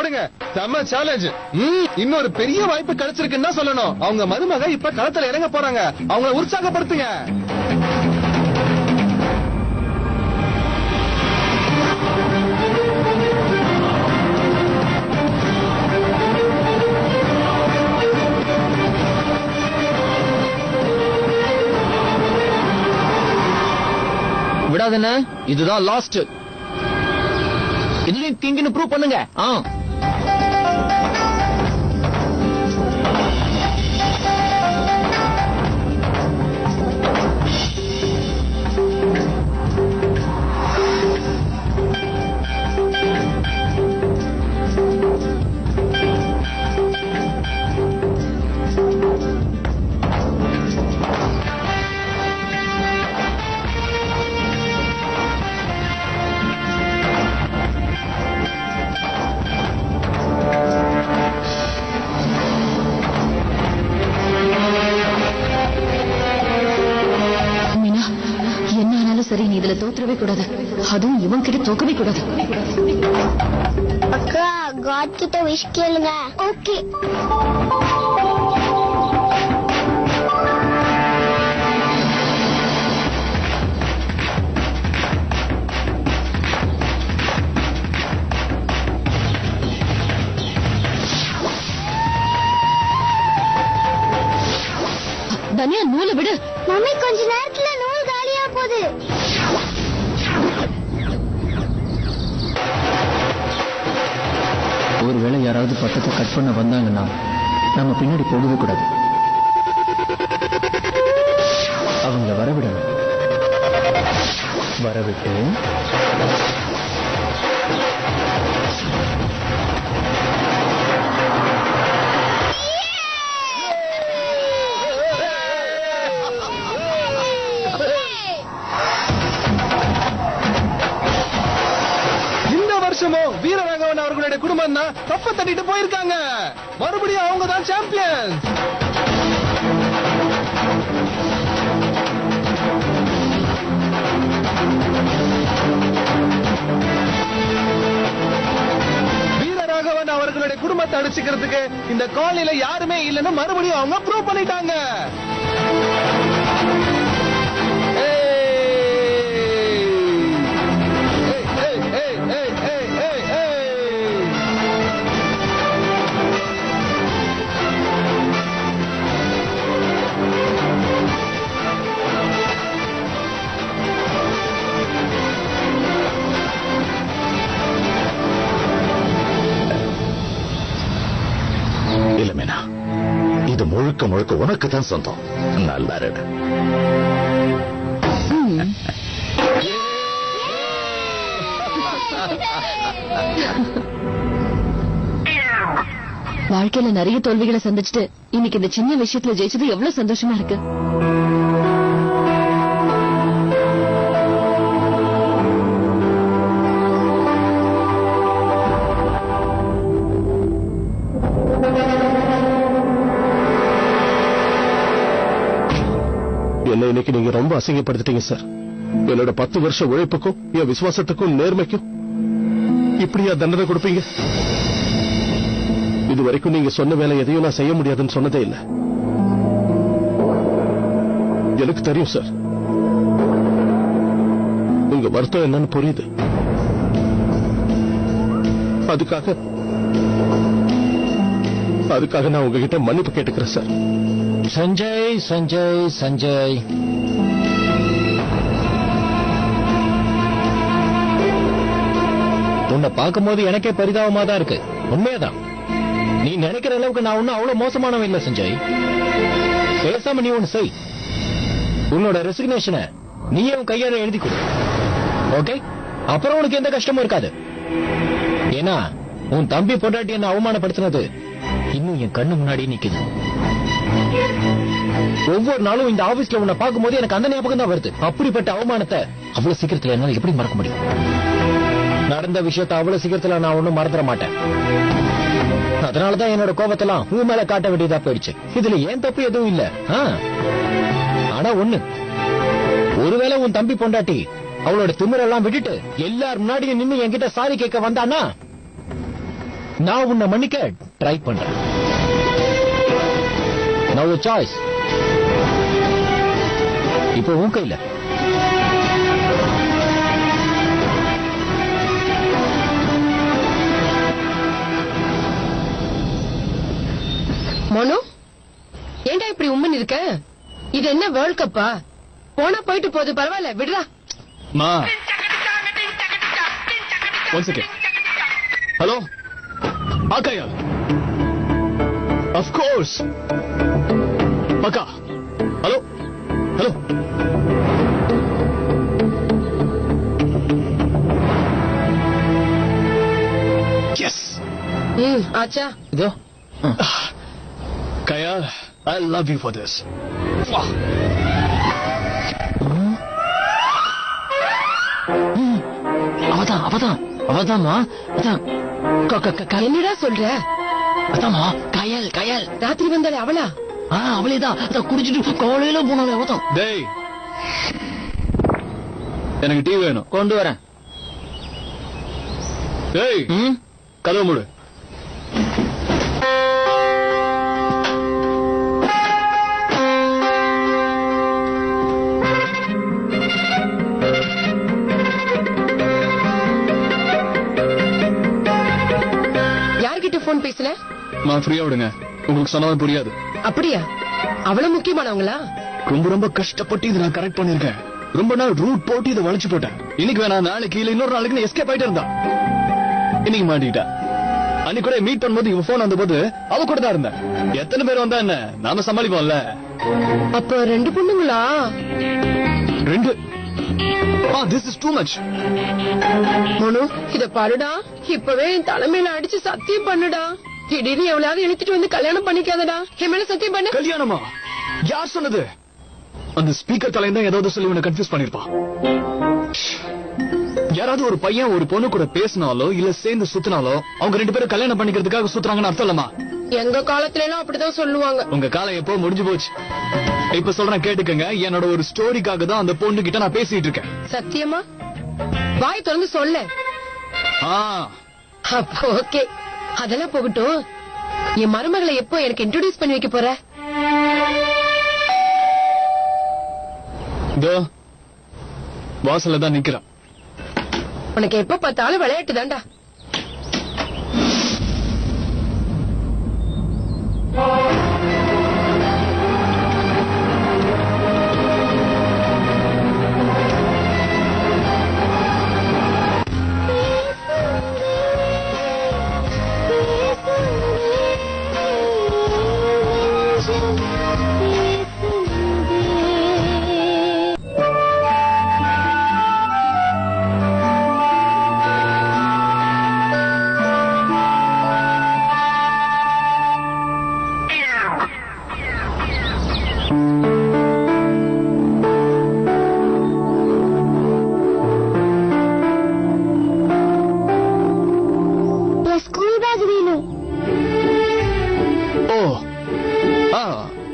போடுங்க. செம்ம சேலஞ்ச். இன்னொரு பெரிய வாய்ப்பு கிடைச்சிருக்குன்னு சொல்லணும். அவங்க மருமக இப்ப களத்துல இறங்க போறாங்க. அவங்கள உற்சாகப்படுத்துங்க. விடாதன, இதுதான் லாஸ்ட். இதுலயும் கிங்னு ப்ரூவ் பண்ணுங்க. சரி, நீ இதுல தோத்துறவே கூடாது. அதுவும் இவன் கிட்ட தோக்கவே கூடாது. அக்கா, காட் கிட்ட விஷ் கேளுங்க. ஓகே. தனியா நூலை விடு. மம்மி, கொஞ்ச நேரத்துல நூல் காலியா போகுது. ஒருவேளை யாராவது பட்டத்தை கட் பண்ண வந்தாங்கன்னா நம்ம பின்னாடி போகவே கூடாது. அவங்கள வரவிடணும். வரவிட்டு வீரராகவன் அவர்களுடைய குடும்பம் தான் கப்ப தட்டிட்டு போயிருக்காங்க. மறுபடியும் அவங்க தான் சாம்பியன். வீரராகவன் அவர்களுடைய குடும்பத்தை அடிச்சுக்கிறதுக்கு இந்த காலையில யாருமே இல்லைன்னு மறுபடியும் அவங்க ப்ரூவ் பண்ணிட்டாங்க. இல்ல மீனா, இது முழுக்க முழுக்க உனக்கு தான் சொந்தம். நல்லா இரு. வாழ்க்கையில நிறைய தோல்விகளை சந்திச்சுட்டு இன்னைக்கு இந்த சின்ன விஷயத்துல ஜெயிச்சது எவ்வளவு சந்தோஷமா இருக்கு. என்ன இன்னைக்கு நீங்க ரொம்ப அசிங்கப்படுத்திட்டீங்க சார். என்னோட 10 வருஷ உழைப்புக்கும் என் விசுவாசத்துக்கும் நேர்மைக்கும் இப்படியா தண்டனை கொடுப்பீங்க? இது வரைக்கும் நீங்க சொன்ன வேலை எதையும் நான் செய்ய முடியாதுன்னு சொன்னதே இல்லை. எனக்கு தெரியும் சார், உங்க வருத்தம் என்னன்னு புரியுது. அதுக்காக நான் உங்ககிட்ட மன்னிப்பு கேட்டுக்கிறேன் சார். சஞ்சய் சஞ்சய் சஞ்சய், உன்னை பார்க்கும் போது எனக்கே பரிதாபமா தான் இருக்கு. உண்மையதான், நீ நினைக்கிற அளவுக்கு நான் ஒன்னும் அவ்வளவு மோசமானவன் இல்ல சஞ்சய். பேசாம நீ ஒண்ணு செய், உன்னோட ரெசிக்னேஷனை நீயே உன் கையால எழுதி கொடு. ஓகே, அப்புறம் உனக்கு எந்த கஷ்டமும் இருக்காது. ஏன்னா உன் தம்பி பொண்டாட்டி என்ன அவமானப்படுத்தினது இன்னும் என் கண்ணு முன்னாடி நிக்குது. ஒவ்வொரு நாளும் இந்த ஆபீஸ்ல உன்னை பார்க்கும் போது எனக்கு அந்த ஞாபகம் தான் வருது. அப்படிப்பட்ட அவமானத்தை அவ்வளவு சீக்கிரத்துல என்னால எப்படி மறக்க முடியும்? நடந்த விஷயத்தை அவ்வளவு சீக்கிரத்துல நான் ஒண்ணும் மறந்துட மாட்டேன். அதனாலதான் என்னோட கோபத்தெல்லாம் உன் மேல காட்ட வேண்டியதா போயிடுச்சு. இதுல ஏன் தப்பு எதுவும் இல்ல. ஆனா ஒண்ணு, ஒருவேளை உன் தம்பி பொண்டாட்டி அவளோட திமிரெல்லாம் விட்டுட்டு எல்லார் முன்னாடியும் நின்னு என்கிட்ட சாரி கேட்க வந்தானா, நான் உன்னை மன்னிக்க ட்ரை பண்றேன். Now your choice. இப்போ உன் கையில. மனு, ஏண்டா இப்படி உம்மன் இருக்க? இது என்ன வேர்ல்ட் கப்பா? போனா போயிட்டு போகுது, பரவாயில்ல விடுறா. மா, ஒன் செகண்ட். ஹலோ, ஆகாயா? Of course. அக்கா, ஹலோ ஹலோ. எஸ். ஆச்சா. இதோ Kaya, I love you for this. அவதாமா என்னடா சொல்ற? அதாமா கயல் கயல் ராத்திரி வந்தாலே அவளா? அவளேதான். அத குடிச்சிட்டு காலையில போனாலே அவதான். டேய், எனக்கு டீ வேணும். கொண்டு வரேன். டேய், கதவு மூடு. போன் பேசல? நான் ஃப்ரீயா விடுங்க, உங்களுக்கு சொன்னாலும் புரியாது. அப்படியா? அவ்வளவு முக்கியமானவங்களா? ரொம்ப கஷ்டப்பட்டு இதை நான் கரெக்ட் பண்ணிருக்கேன். ரொம்ப நாள் ரூட் போட்டு இதை வளைச்சு போட்டேன். இன்னைக்கு வேணா, நாளைக்கு இல்ல இன்னொரு நாளைக்கு எஸ்கேப் ஆயிட்டு இருந்தா. இன்னைக்கு மாட்டிக்கிட்டா. அன்னைக்கு கூட மீட் பண்ணும்போது இவன் போன் வந்த போது அவ கூட தான் இருந்தேன். எத்தனை பேர் வந்தா என்ன, நாம சமாளிப்போம்ல. அப்ப 2 பொண்ணுங்களா? 2? This is too much. மனு, இத பாருடா, இப்பவே என் தலைமையில அடிச்சு சத்தியம் பண்ணுடா. திடீர்னு எவ்வளவு இழுத்துட்டு வந்து கல்யாணம் பண்ணிக்காதடா. என் மேல சத்தியம் பண்ணு. கல்யாணமா? யார் சொன்னது? அந்த ஸ்பீக்கர் தலையன் தான் ஏதாவது சொல்லி உன்னை கன்ஃபியூஸ் பண்ணிருப்பான். யாராவது ஒரு பையன் ஒரு பொண்ணு கூட பேசினாலோ இல்ல சேர்ந்து சுத்தினாலோ அவங்க 2 பேரும் கல்யாணம் பண்ணிக்கிறதுக்காக சுத்துறாங்கன்னு அர்த்தம் இல்லமா? எங்க காலத்துல எல்லாம் அப்படிதான் சொல்லுவாங்க. உங்க காலம் எப்போ முடிஞ்சு போச்சு. இப்ப சொல்றேன் கேட்டுக்கங்க. என்னோட ஒரு ஸ்டோரிக்காக தான் அந்த பொண்ணு கிட்ட நான் பேசிட்டு இருக்கேன். சத்தியமா? வாய் திறந்து சொல்ல. அப்போ ஓகே, அதெல்லாம் போகட்டும். என் மருமகளை எப்போ எனக்கு இன்ட்ரோடியூஸ் பண்ணி வைக்க போற? வாசல்ல தான் நிக்கிறான். உனக்கு எப்ப பார்த்தாலும் விளையாட்டு தான்டா.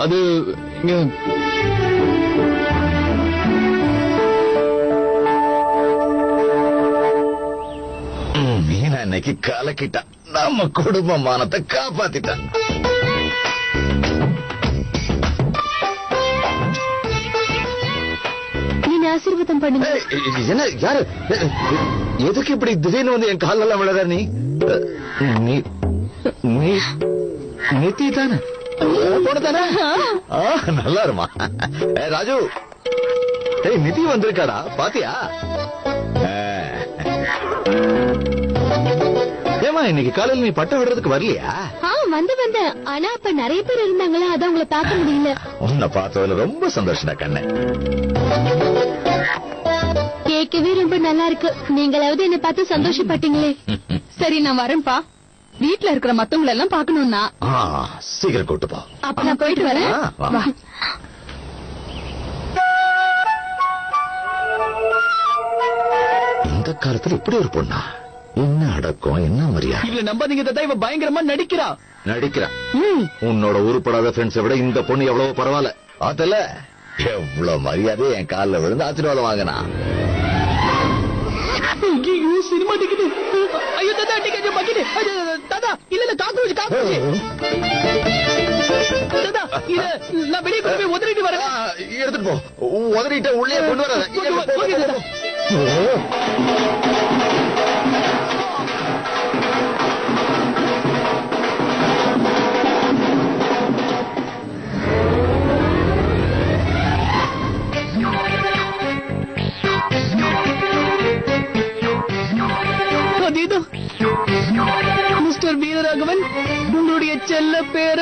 அது இங்க மீனா இன்னைக்கு கலக்கிட்டான். நம்ம குடும்ப மானத்தை காப்பாத்திட்டான். நீங்க ஆசீர்வாதம் பண்ணுங்க. என்ன யாரு எதுக்கு இப்படி திடீர்னு வந்து என் கால எல்லாம் விழற? நீ நித்தி தானே? நல்லா இருமா. ராஜு, நிதி வந்திருக்காடா, பாத்தியா? ஏமா இன்னைக்கு காலையில் நீ பட்டம் விடுறதுக்கு வரலையா? வந்த ஆனா அப்ப நிறைய பேர் இருந்தாங்களா, அதான் உங்களை பார்க்க முடியல. உன்னை பார்த்ததுல ரொம்ப சந்தோஷம் கண்ணு. கேட்கவே ரொம்ப நல்லா இருக்கு. நீங்களாவது என்ன பார்த்து சந்தோஷப்பட்டீங்களே. சரி, நான் வரேன்பா. வீட்டுல இருக்கிற மத்தவங்களை எல்லாம் பாக்கணும்னா சீக்கிரம் கூட்டு போ. அப்ப நான் போயிட்டு வரேன். இந்த காலத்துல இப்படி ஒரு பொண்ணா? என்ன அடக்கம், என்ன மரியாதை. இவளை நம்பாதீங்க தாத்தா, இவ பயங்கரமா நடிக்கிறா. உன்னோட உருப்படாத ஃப்ரெண்ட்ஸை விட இந்த பொண்ணு எவ்வளவு பரவாயில்ல. அதுல எவ்வளவு மரியாதை என் காலில் விழுந்து ஆசீர்வாதம் வாங்கினா. Cinema ticket. ஐயோ தாத்தா, டிக்கெட் பாக்கிட்டு தாத்தா. இல்ல காக்ரோச் தாத்தா இத நான் வெளியே கொண்டு போய் உதறிட்டு வரேன். எடுத்துட்டு போ. உதறிட்ட உள்ளே கொண்டு வர. மிஸ்டர் வீரராகவன், உங்களுடைய செல்ல பேர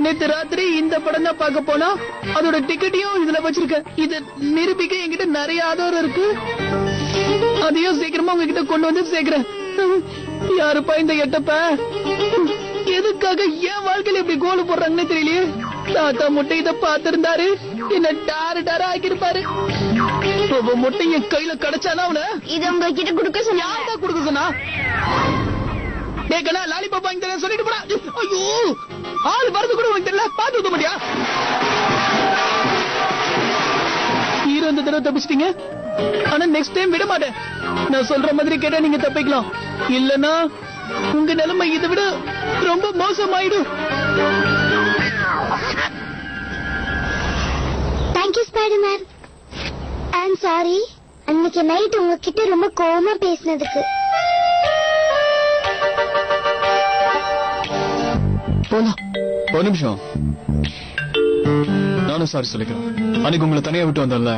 நேத்து ராத்திரி இந்த படம் தான் பார்க்க போனா அதோட டிக்கெட்டையும் இதுல வச்சிருக்கேன். இது நிரூபிக்க என்கிட்ட நிறைய ஆதாரம் இருக்கு. அதையும் சீக்கிரமா உங்ககிட்ட கொண்டு வந்து சேர்க்கிறேன். யாருப்பா இந்த எட்டப்ப? எதுக்காக என் வாழ்க்கையில இப்படி கோல் போடுறாங்கன்னு தெரியலையே. தாத்தா முட்டை இதை பார்த்திருந்தாரு என்ன டாரு டாரா ஆக்கிருப்பாரு. முட்டை என் கையில கிடைச்சானா அவன இது உங்ககிட்ட கொடுக்க சொன்னா யார்தான் கொடுக்க சொன்னா? டேக்கனா லாலிபாப் வாங்கி தரேன் சொல்லிட்டு போடா. ஐயோ, ஆள் வரது கூட உனக்கு தெரியல. பாத்து ஊத்த மாட்டியா? ஹீரோ இந்த தடவை தப்பிச்சிட்டீங்க. ஆனா நெக்ஸ்ட் டைம் விட மாட்டேன். நான் சொல்ற மாதிரி கேட்டா நீங்க தப்பிக்கலாம். இல்லனா உங்க நிலைமை இதை விட ரொம்ப மோசமாயிடும். Thank you Spiderman. ஐம் சாரி, அன்னைக்கு நைட் உங்ககிட்ட ரொம்ப கோவமா பேசினதுக்கு. போலாம். ஒரு நிமிஷம், நானும் சாரி சொல்லிக்கிறேன். அன்னைக்கு உங்களை தனியா விட்டு வந்தல,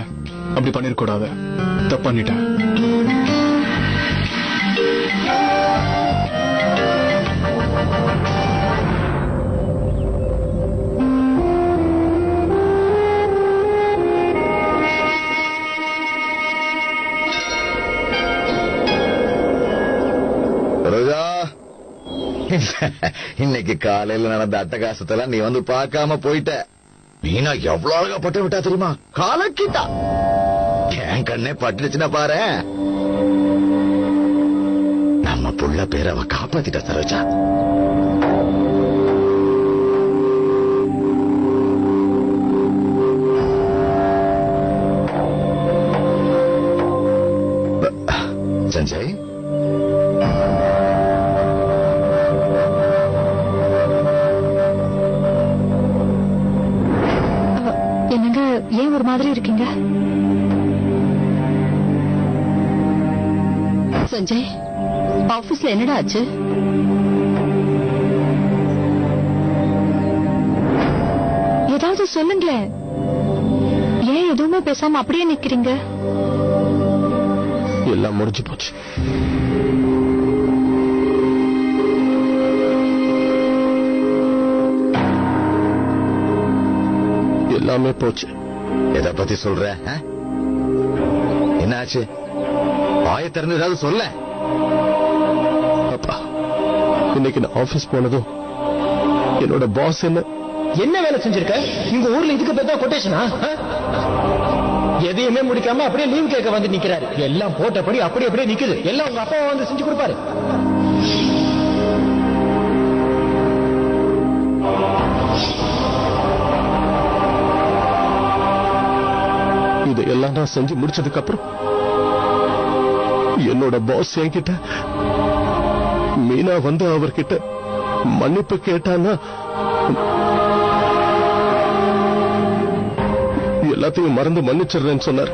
அப்படி பண்ணிருக்க கூடாது. தப்பு பண்ணிட்டேன். இன்னைக்கு காலையில நடந்த அட்டகாசத்தெல்லாம் நீ வந்து பார்க்காம போயிட்ட. மீனா எவ்வளவு அழகா பட்டு விட்டா தெரியுமா? காலக்கிட்டா என் கண்ணே பட்டுச்சுன்னா பாரு. நம்ம புள்ள பேரை அவ காப்பாத்திட்டா சரோஜா. சஞ்சய், என்னங்க ஏன் ஒரு மாதிரி இருக்கீங்க? சஞ்சய், ஆபீஸ்ல என்னடா ஆச்சு? ஏதாவது சொல்லுங்களேன். ஏன் எதுவுமே பேசாம அப்படியே நிக்கிறீங்க? எல்லாம் முடிஞ்சு போச்சு. எல்லாமே போச்சு. எதை பத்தி சொல்ற? என்ன ஆச்சு? வாயை திறந்து ஏதாவது சொல்ல. அப்பா, இன்னைக்கு நான் ஆபீஸ் போனதும் என்னோட பாஸ் என்ன வேலை செஞ்சிருக்க? உங்க ஊர்ல இதுக்கு பேர் தான் கொட்டேஷனா? எதையுமே முடிக்காம அப்படியே லீவ் கேட்க வந்து நிக்கிறாரு. எல்லாம் போட்டபடி அப்படியே நிக்குது. எல்லாம் உங்க அப்பா வந்து செஞ்சு கொடுப்பாரு. இதையெல்லாம் நான் செஞ்சு முடிச்சதுக்கு அப்புறம் என்னோட பாஸ் என்கிட்ட மீனா வந்து அவர்கிட்ட மன்னிப்பு கேட்டான்னா எல்லாத்தையும் மறந்து மன்னிச்சிடுறேன்னு சொன்னார்.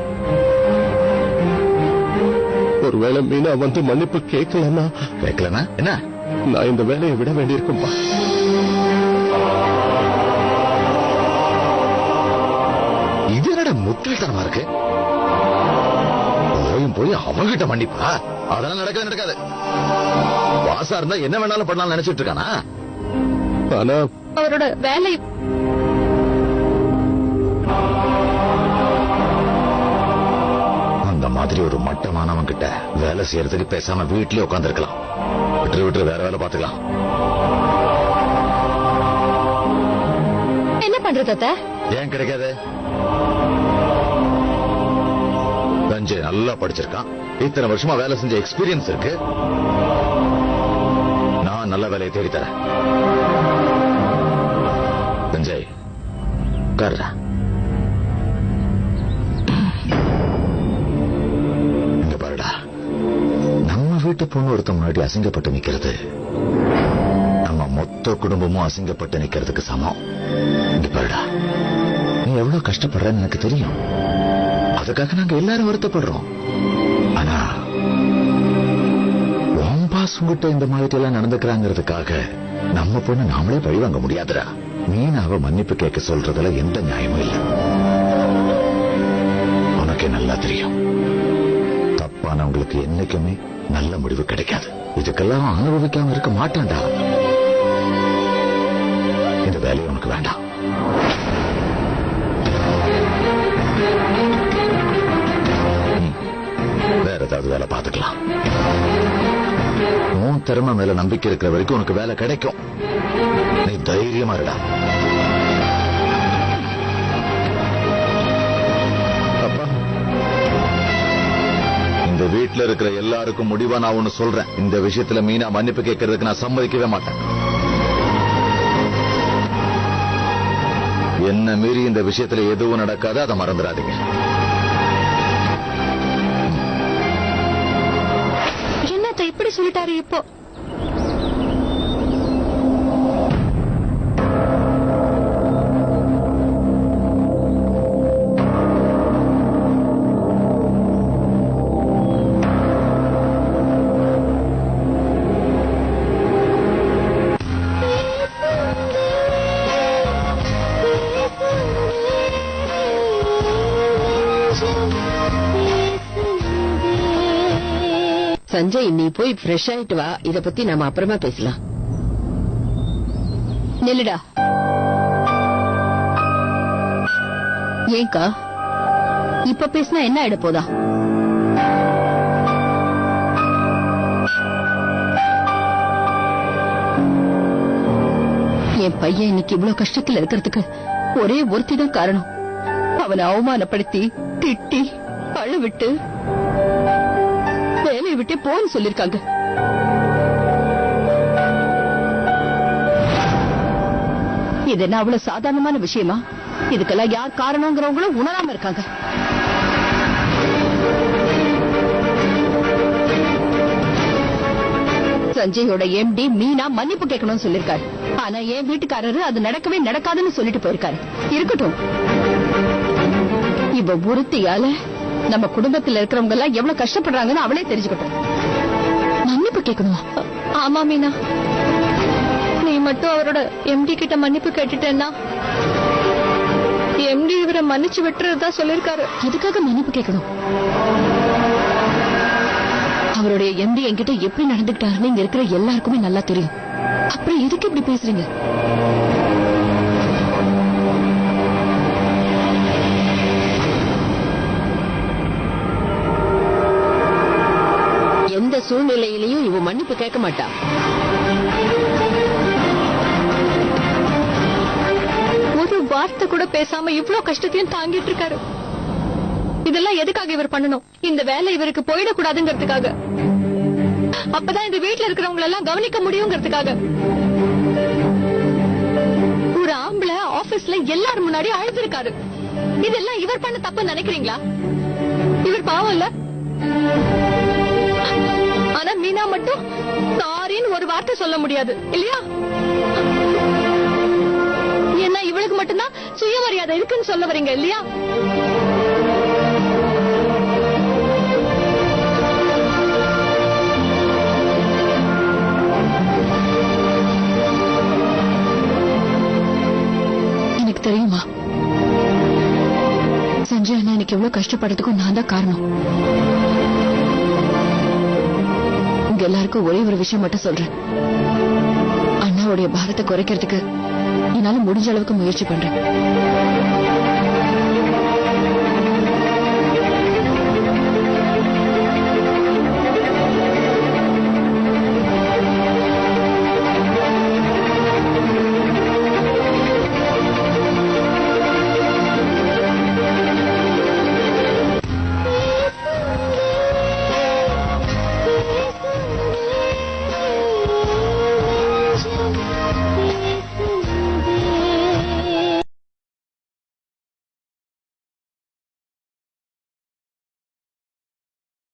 ஒருவேளை மீனா வந்து மன்னிப்பு கேட்கலன்னா என்ன நான் இந்த வேலையை விட வேண்டியிருக்கும்பா. இது என்னடா முட்டாள்தனமா இருக்கு? போய் அவங்கிட்ட மன்னிப்பா? அதெல்லாம் நடக்காது. வாசா இருந்தா என்ன வேணாலும் பண்ணலாம் நினைச்சிட்டு இருக்கானா? ஆனா அவரோட வேலை அந்த மாதிரி ஒரு மட்டமானவன் கிட்ட வேலை செய்யறதுக்கு பேசாம வீட்லயே உட்கார்ந்து இருக்கலாம். விட்டு வேற வேலை பாத்துக்கலாம். என்ன பண்றது? ஏன் கிடைக்காது? சஞ்சய் நல்லா படிச்சிருக்கான். இத்தனை வருஷமா வேலை செஞ்ச எக்ஸ்பீரியன்ஸ் இருக்கு. நான் நல்ல வேலையை தேடித்தரேன். சஞ்சய், உட்காருடா. இங்க பாருடா, நம்ம வீட்டு பொண்ணு ஒருத்த முன்னாடி அசிங்கப்பட்டு நிக்கிறது நம்ம மொத்த குடும்பமும் அசிங்கப்பட்டு நிக்கிறதுக்கு சமம். இங்க பாருடா, நீ எவ்வளவு கஷ்டப்படுறன்னு எனக்கு தெரியும். அதுக்காக நாங்க எல்லாரும் வருத்தப்படுறோம். ஆனா உன் பாஸ் உங்ககிட்ட இந்த மாதிரி எல்லாம் நடந்துக்கிறாங்கிறதுக்காக நம்ம பொண்ணு நாமளே பழி வாங்க முடியாதுடா. மீனாவை மன்னிப்பு கேட்க சொல்றதுல எந்த நியாயமும் இல்லை. உனக்கே நல்லா தெரியும், தப்பானவங்களுக்கு என்னைக்குமே நல்ல முடிவு கிடைக்காது. இதுக்கெல்லாம் அனுபவிக்காம இருக்க மாட்டான்டா. இந்த வேலையை உனக்கு வேண்டாம். வேற ஏதாவது வேலை பார்த்துக்கலாம். உன் திறமை மேல நம்பிக்கை இருக்கிற வரைக்கும் உனக்கு வேலை கிடைக்கும். நீ தைரியமா இருடா. அப்பா, இந்த வீட்டுல இருக்கிற எல்லாருக்கும் முடிவா நான் ஒண்ணு சொல்றேன். இந்த விஷயத்துல மீனா மன்னிப்பு கேட்கறதுக்கு நான் சம்மதிக்கவே மாட்டேன். என்ன மீறி இந்த விஷயத்துல எதுவும் நடக்காது, அதை மறந்துடாதீங்க. என்னத்த இப்படி சொல்லிட்டாரு இப்போ? சஞ்சய், நீ போய் ஃப்ரெஷ் ஆயிட்டு வா. இத பத்தி நாம அப்புறமா பேசலாம். நில்லுடா. ஏங்கா இப்ப பேசினா என்ன ஆயிட போதா? என் பையன் இன்னைக்கு இவ்வளவு கஷ்டத்துல இருக்கிறதுக்கு ஒரே ஒருத்தி தான் காரணம். அவனை அவமானப்படுத்தி திட்டி அழ விட்டு வேலையை விட்டு போன்னு சொல்லிருக்காங்க. இது என்ன அவ்வளவு சாதாரணமான விஷயமா? இதுக்கெல்லாம் யார் காரணங்கிறவங்களும் உணராம இருக்காங்க. சஞ்சயோட எம்டி மீனா மன்னிப்பு கேட்கணும்னு சொல்லிருக்காரு. ஆனா என் வீட்டுக்காரரு அது நடக்கவே நடக்காதுன்னு சொல்லிட்டு போயிருக்காரு. இருக்கட்டும், இவ ஒருத்தியால நம்ம குடும்பத்துல இருக்கிறவங்க எல்லாம் எவ்வளவு கஷ்டப்படுறாங்கன்னு அவளே தெரிஞ்சுக்கட்டும். மன்னிப்பு கேட்கணுமா? ஆமா மீனா, நீ மட்டும் அவரோட எம்டி கிட்ட மன்னிப்பு கேட்டுட்டேன்னா எம்டி இவரை மன்னிச்சு விட்டுறதா சொல்லிருக்காரு. எதுக்காக மன்னிப்பு கேட்கணும்? அவருடைய எம்டி என்கிட்ட எப்படி நடந்துக்கிட்டாருன்னு இங்க இருக்கிற எல்லாருக்குமே நல்லா தெரியும். அப்புறம் எதுக்கு இப்படி பேசுறீங்க? எந்த சூழ்நிலையிலையும் இவ மன்னிப்பு கேட்க மாட்டா. ஒரு வார்த்தை கூட பேசாம இவ்வளவு கஷ்டத்தையும் தாங்கிட்டு இருக்காரு. இதெல்லாம் எதுக்காக இவர் பண்ணணும்? இந்த வேலை இவருக்கு போயிடக்கூடாதுங்கிறதுக்காக. அப்பதான் இந்த வீட்டுல இருக்கிறவங்க எல்லாம் கவனிக்க முடியுங்கிறதுக்காக. ஒரு ஆம்பளை ஆபீஸ்ல எல்லாரும் முன்னாடி அழுதுருக்காரு. இதெல்லாம் இவர் பண்ண தப்பு நினைக்கிறீங்களா? இவர் பாவம் இல்ல? ஆனா மீனா மட்டும் சாரின்னு ஒரு வார்த்தை சொல்ல முடியாது இல்லையா? என்ன இவளுக்கு மட்டும்தான் சுயமரியாதை இருக்குன்னு சொல்ல வரீங்க இல்லையா? எனக்கு தெரியுமா, சஞ்சய் அண்ணா எனக்கு எவ்வளவு கஷ்டப்படுறதுக்கும் நான் தான் காரணம். உங்க எல்லாருக்கும் ஒரே ஒரு விஷயம் மட்டும் சொல்றேன். அண்ணாவுடைய பாரத்தை குறைக்கிறதுக்கு என்னால முடிஞ்ச அளவுக்கு முயற்சி பண்றேன்.